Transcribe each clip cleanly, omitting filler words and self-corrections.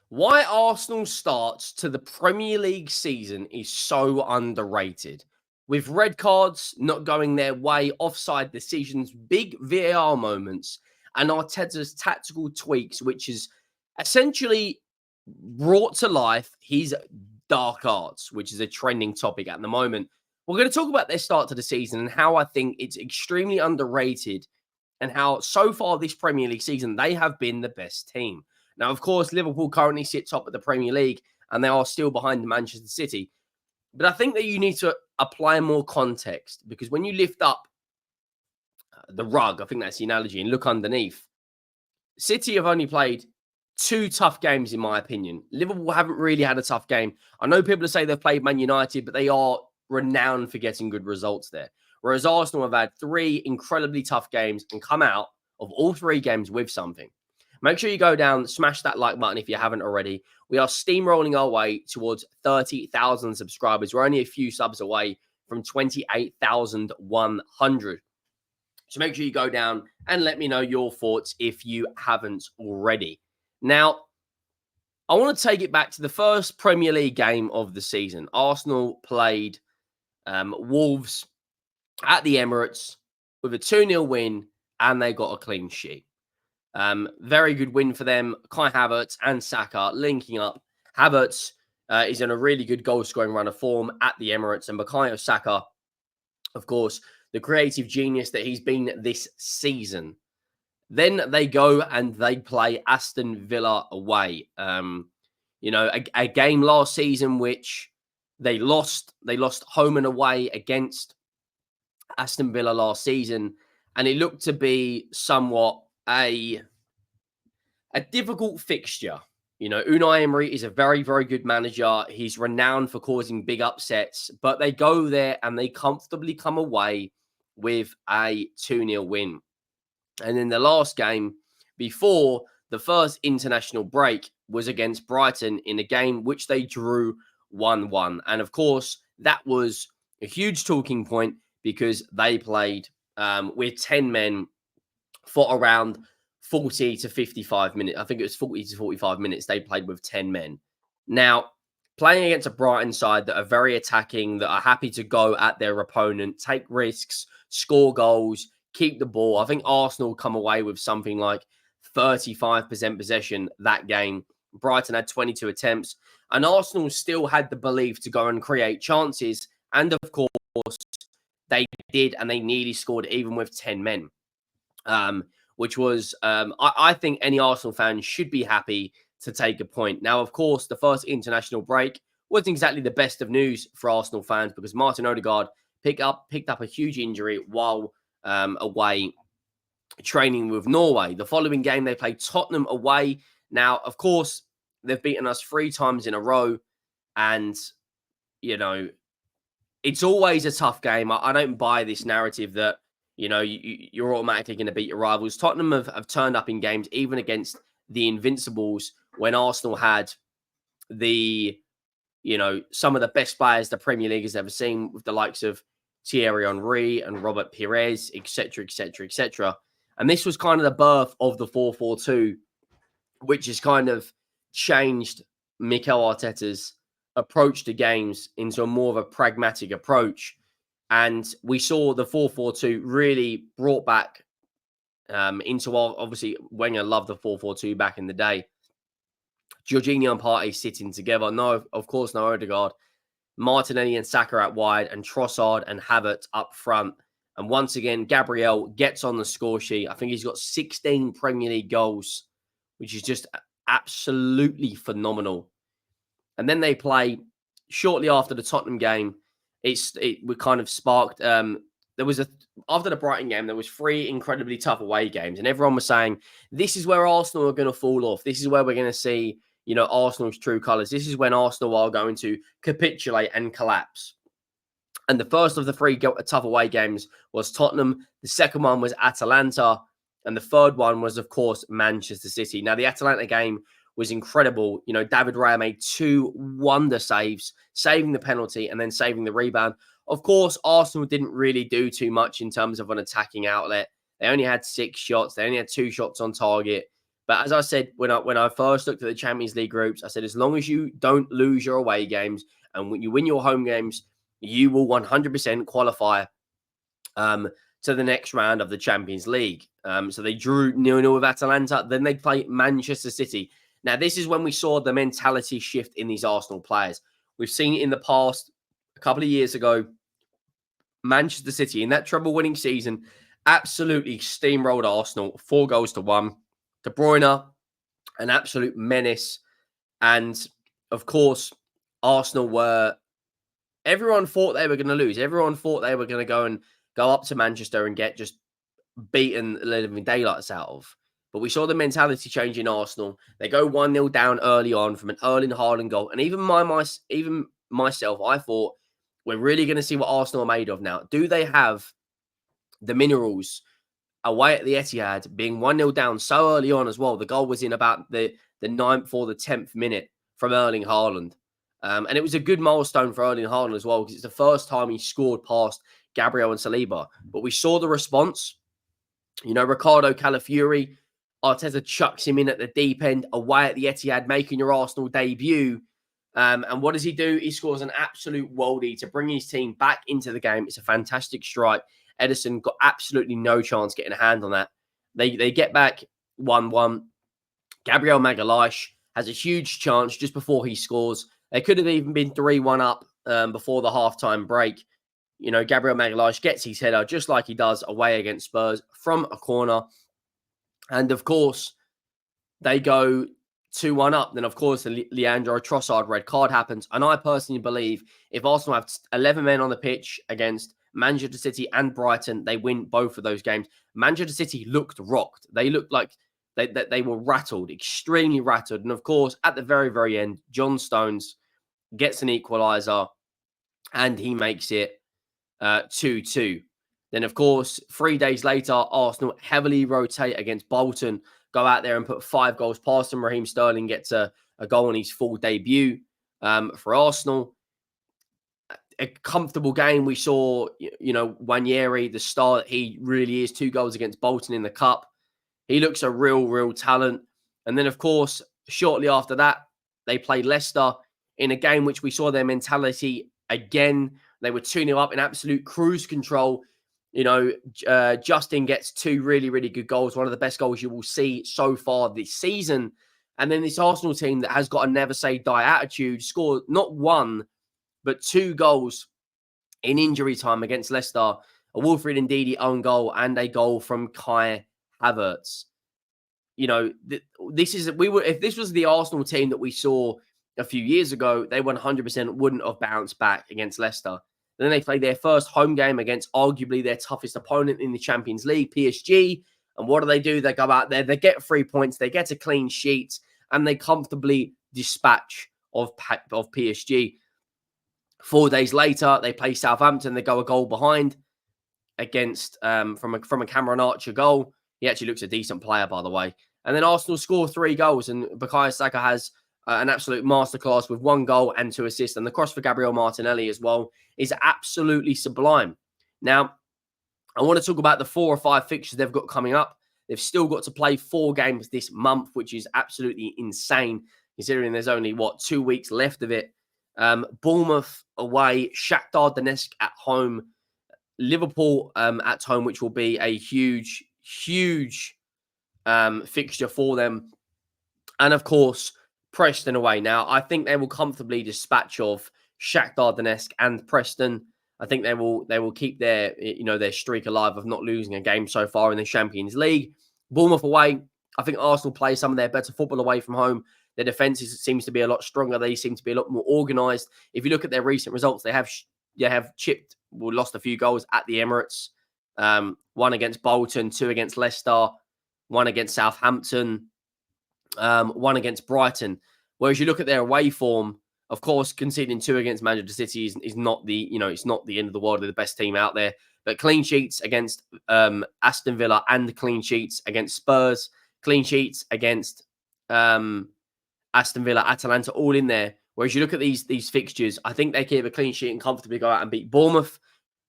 Why Arsenal's start to the Premier League season is so underrated. With red cards not going their way, offside decisions, big VAR moments, and Arteta's tactical tweaks, which is essentially brought to life his dark arts, which is a trending topic at the moment. We're going to talk about their start to the season and how I think it's extremely underrated and how so far this Premier League season they have been the best team. Now, of course, Liverpool currently sit top of the Premier League and they are still behind Manchester City. But I think that you need to apply more context because when you lift up the rug, I think that's the analogy, and look underneath, City have only played two tough games, in my opinion. Liverpool haven't really had a tough game. I know people say they've played Man United, but they are renowned for getting good results there. Whereas Arsenal have had three incredibly tough games and come out of all three games with something. Make sure you go down, smash that like button if you haven't already. We are steamrolling our way towards 30,000 subscribers. We're only a few subs away from 28,100. So make sure you go down and let me know your thoughts if you haven't already. Now, I want to take it back to the first Premier League game of the season. Arsenal played Wolves at the Emirates with a 2-0 win, and they got a clean sheet. Very good win for them. Kai Havertz and Saka linking up. Havertz is in a really good goal-scoring run of form at the Emirates, and Bukayo Saka, of course, the creative genius that he's been this season. Then they go and they play Aston Villa away. A game last season which they lost. They lost home and away against Aston Villa last season, and it looked to be somewhat a difficult fixture. Unai Emery is a very, very good manager. He's renowned for causing big upsets, but they go there and they comfortably come away with a 2-0 win. And then the last game before the first international break was against Brighton in a game which they drew 1-1. And of course, that was a huge talking point because they played with 10 men for around 40 to 55 minutes. I think it was 40 to 45 minutes they played with 10 men. Now, playing against a Brighton side that are very attacking, that are happy to go at their opponent, take risks, score goals, keep the ball. I think Arsenal come away with something like 35% possession that game. Brighton had 22 attempts, and Arsenal still had the belief to go and create chances. And of course, they did, and they nearly scored even with 10 men, which was, I think any Arsenal fan should be happy to take a point. Now, of course, the first international break wasn't exactly the best of news for Arsenal fans because Martin Odegaard picked up a huge injury while away training with Norway. The following game, they played Tottenham away. Now, of course, they've beaten us 3 times in a row. And, it's always a tough game. I don't buy this narrative that, you're automatically going to beat your rivals. Tottenham have turned up in games, even against the Invincibles, when Arsenal had some of the best players the Premier League has ever seen, with the likes of Thierry Henry and Robert Pires, etc., etc., etc. And this was kind of the birth of the 4-4-2, which has kind of changed Mikel Arteta's approach to games into a more of a pragmatic approach. And we saw the 4-4-2 really brought back into our, obviously, Wenger loved the 4-4-2 back in the day. Jorginho and Partey sitting together. No, of course, no Odegaard. Martinelli and Saka out wide, and Trossard and Havertz up front. And once again, Gabriel gets on the score sheet. I think he's got 16 Premier League goals, which is just absolutely phenomenal. And then they play shortly after the Tottenham game. It kind of sparked. After the Brighton game, there was 3 incredibly tough away games, and everyone was saying this is where Arsenal are going to fall off. This is where we're going to see, Arsenal's true colours. This is when Arsenal are going to capitulate and collapse. And the first of the 3 tough away games was Tottenham. The second one was Atalanta. And the third one was, of course, Manchester City. Now, the Atalanta game was incredible. David Raya made 2 wonder saves, saving the penalty and then saving the rebound. Of course, Arsenal didn't really do too much in terms of an attacking outlet. They only had 6 shots. They only had 2 shots on target. But as I said, when I first looked at the Champions League groups, I said, as long as you don't lose your away games and when you win your home games, you will 100% qualify to the next round of the Champions League. So they drew 0-0 with Atalanta. Then they play Manchester City. Now, this is when we saw the mentality shift in these Arsenal players. We've seen it in the past, a couple of years ago. Manchester City, in that treble-winning season, absolutely steamrolled Arsenal, 4-1. De Bruyne, an absolute menace. And, of course, Arsenal were... Everyone thought they were going to lose. Everyone thought they were going to go up to Manchester and get just beaten the living daylights out of. But we saw the mentality change in Arsenal. They go 1-0 down early on from an Erling Haaland goal. And even myself, I thought, we're really going to see what Arsenal are made of now. Do they have the minerals away at the Etihad, being 1-0 down so early on as well? The goal was in about the 9th or the 10th minute from Erling Haaland. And it was a good milestone for Erling Haaland as well, because it's the first time he scored past Gabriel and Saliba. But we saw the response. You know, Ricardo Calafiori, Arteta chucks him in at the deep end, away at the Etihad, making your Arsenal debut. And what does he do? He scores an absolute worldie to bring his team back into the game. It's a fantastic strike. Edison got absolutely no chance getting a hand on that. They get back 1-1. Gabriel Magalhaes has a huge chance just before he scores. They could have even been 3-1 up before the halftime break. You know, Gabriel Magalhaes gets his header just like he does away against Spurs from a corner. And, of course, they go 2-1 up. Then, of course, the Leandro Trossard red card happens. And I personally believe if Arsenal have 11 men on the pitch against Manchester City and Brighton, they win both of those games. Manchester City looked rocked. They looked like they were rattled, extremely rattled. And, of course, at the very, very end, John Stones gets an equaliser and he makes it 2-2. Then, of course, 3 days later, Arsenal heavily rotate against Bolton, go out there and put 5 goals past them. Raheem Sterling gets a goal on his full debut for Arsenal. A comfortable game. We saw, you know, Wanyeri, the star that he really is, 2 goals against Bolton in the Cup. He looks a real talent. And then, of course, shortly after that, they played Leicester in a game which we saw their mentality again. They were 2-0 up in absolute cruise control. You know, Justin gets 2 really good goals, one of the best goals you will see so far this season. And then this Arsenal team that has got a never say die attitude scored not 1, but 2 goals in injury time against Leicester. A Wilfred Ndidi own goal and a goal from Kai Havertz. You know, if this was the Arsenal team that we saw a few years ago, they 100% wouldn't have bounced back against Leicester. Then they played their first home game against arguably their toughest opponent in the Champions League, PSG. And what do? They go out there, they get 3 points, they get a clean sheet, and they comfortably dispatch of PSG. 4 days later, they play Southampton. They go a goal behind against from a Cameron Archer goal. He actually looks a decent player, by the way. And then Arsenal score 3 goals, and Bukayo Saka has an absolute masterclass with 1 goal and 2 assists. And the cross for Gabriel Martinelli as well is absolutely sublime. Now, I want to talk about the 4 or 5 fixtures they've got coming up. They've still got to play 4 games this month, which is absolutely insane, considering there's only, 2 weeks left of it. Bournemouth away, Shakhtar Donetsk at home, Liverpool at home, which will be a huge fixture for them. And, of course, Preston away. Now, I think they will comfortably dispatch of Shakhtar Donetsk and Preston. I think they will keep their streak alive of not losing a game so far in the Champions League. Bournemouth away. I think Arsenal play some of their better football away from home. Their defense seems to be a lot stronger. They seem to be a lot more organised. If you look at their recent results, they have lost a few goals at the Emirates. 1 against Bolton, 2 against Leicester, 1 against Southampton, 1 against Brighton. Whereas you look at their away form, of course, conceding 2 against Manchester City is not it's not the end of the world. They're the best team out there. But clean sheets against Aston Villa and clean sheets against Spurs, clean sheets against Aston Villa, Atalanta, all in there. Whereas you look at these fixtures, I think they keep a clean sheet and comfortably go out and beat Bournemouth.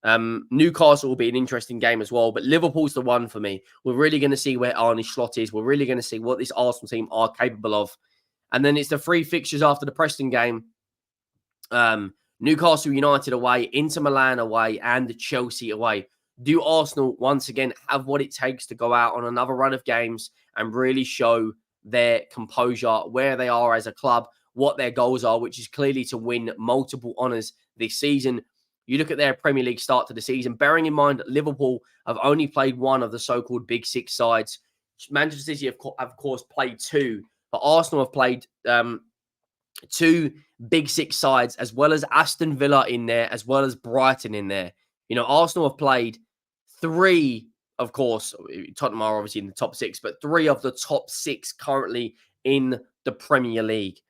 Newcastle will be an interesting game as well, but Liverpool's the one for me. We're really going to see where Arne Slot is. We're really going to see what this Arsenal team are capable of. And then it's the three fixtures after the Preston game. Newcastle United away, Inter Milan away, and Chelsea away. Do Arsenal once again have what it takes to go out on another run of games and really show their composure, where they are as a club, what their goals are, which is clearly to win multiple honours this season? You look at their Premier League start to the season, bearing in mind that Liverpool have only played one of the so-called Big Six sides. Manchester City have of course played two, but Arsenal have played two Big Six sides, as well as Aston Villa in there, as well as Brighton in there. Arsenal have played three, of course. Tottenham are obviously in the top six, but three of the top six currently in the Premier League.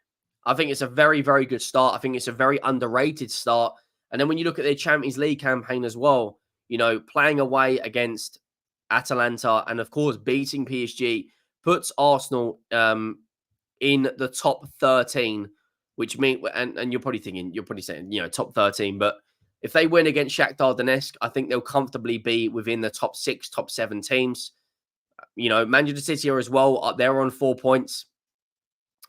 I think it's a very, very good start. I think it's a very underrated start. And then when you look at their Champions League campaign as well, playing away against Atalanta and, of course, beating PSG puts Arsenal in the top 13, which means, and you're probably saying, top 13, but if they win against Shakhtar Donetsk, I think they'll comfortably be within the top 6, top 7 teams. Manchester City are as well. They're on 4 points.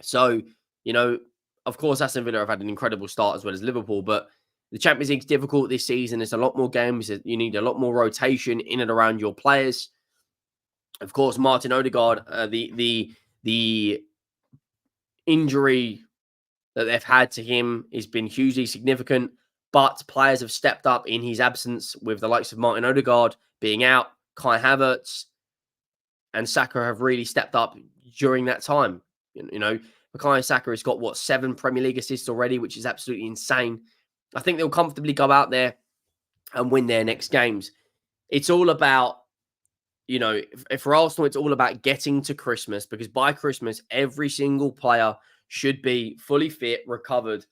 So, of course, Aston Villa have had an incredible start as well as Liverpool, but the Champions League's difficult this season. There's a lot more games. You need a lot more rotation in and around your players. Of course, Martin Odegaard, the injury that they've had to him has been hugely significant, but players have stepped up in his absence, with the likes of Martin Odegaard being out, Kai Havertz and Saka have really stepped up during that time. Bukayo Saka has got 7 Premier League assists already, which is absolutely insane. I think they'll comfortably go out there and win their next games. It's all about, if for Arsenal, it's all about getting to Christmas, because by Christmas, every single player should be fully fit, recovered.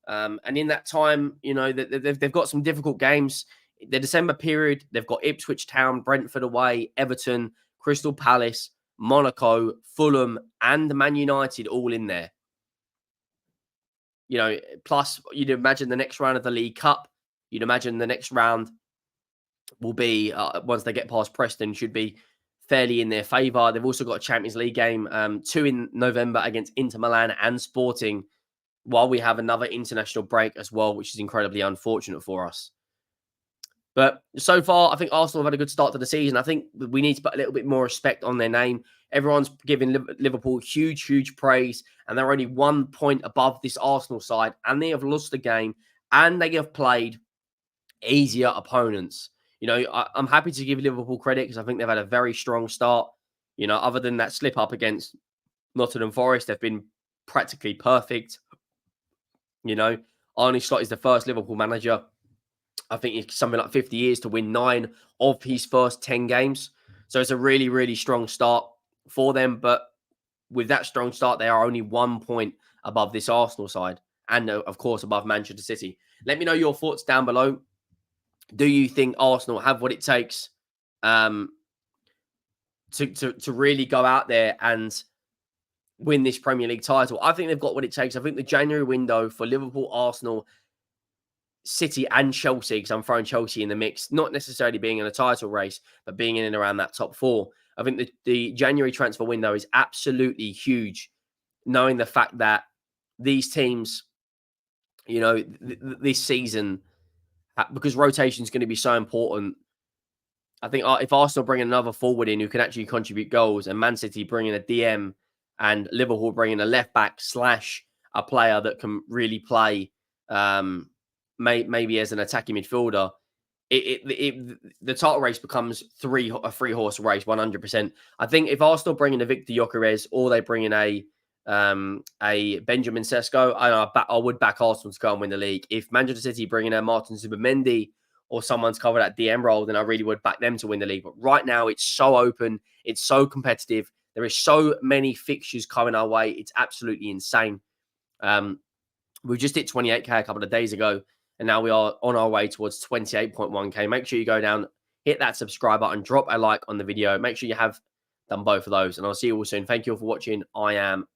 And in that time, they've got some difficult games. The December period, they've got Ipswich Town, Brentford away, Everton, Crystal Palace, Monaco, Fulham, and Man United all in there. Plus you'd imagine the next round of the League Cup, you'd imagine the next round will be, once they get past Preston, should be fairly in their favour. They've also got a Champions League game, 2 in November against Inter Milan and Sporting, while we have another international break as well, which is incredibly unfortunate for us. But so far, I think Arsenal have had a good start to the season. I think we need to put a little bit more respect on their name. Everyone's giving Liverpool huge, huge praise, and they're only 1 point above this Arsenal side, and they have lost the game, and they have played easier opponents. I'm happy to give Liverpool credit, because I think they've had a very strong start. Other than that slip up against Nottingham Forest, they've been practically perfect. Arne Slot is the first Liverpool manager, I think it's something like 50 years, to win 9 of his first 10 games. So it's a really, really strong start for them. But with that strong start, they are only 1 point above this Arsenal side, and of course above Manchester City. Let me know your thoughts down below. Do you think Arsenal have what it takes to really go out there and win this Premier League title? I think they've got what it takes. I think the January window for Liverpool, Arsenal, City and Chelsea, because I'm throwing Chelsea in the mix, not necessarily being in a title race, but being in and around that top 4. I think the January transfer window is absolutely huge, knowing the fact that these teams, this season, because rotation is going to be so important. I think if Arsenal bring another forward in who can actually contribute goals, and Man City bring in a DM, and Liverpool bring in a left back / a player that can really play, maybe as an attacking midfielder, the title race becomes a 3-horse race, 100%. I think if Arsenal bring in a Victor Gyökeres, or they bring in a Benjamin Sesko, I would back Arsenal to go and win the league. If Manchester City bring in a Martin Zubimendi, or someone's covered that DM role, then I really would back them to win the league. But right now, it's so open, it's so competitive. There is so many fixtures coming our way. It's absolutely insane. We just hit 28K a couple of days ago, and now we are on our way towards 28.1K. Make sure you go down, hit that subscribe button, drop a like on the video. Make sure you have done both of those, and I'll see you all soon. Thank you all for watching. I am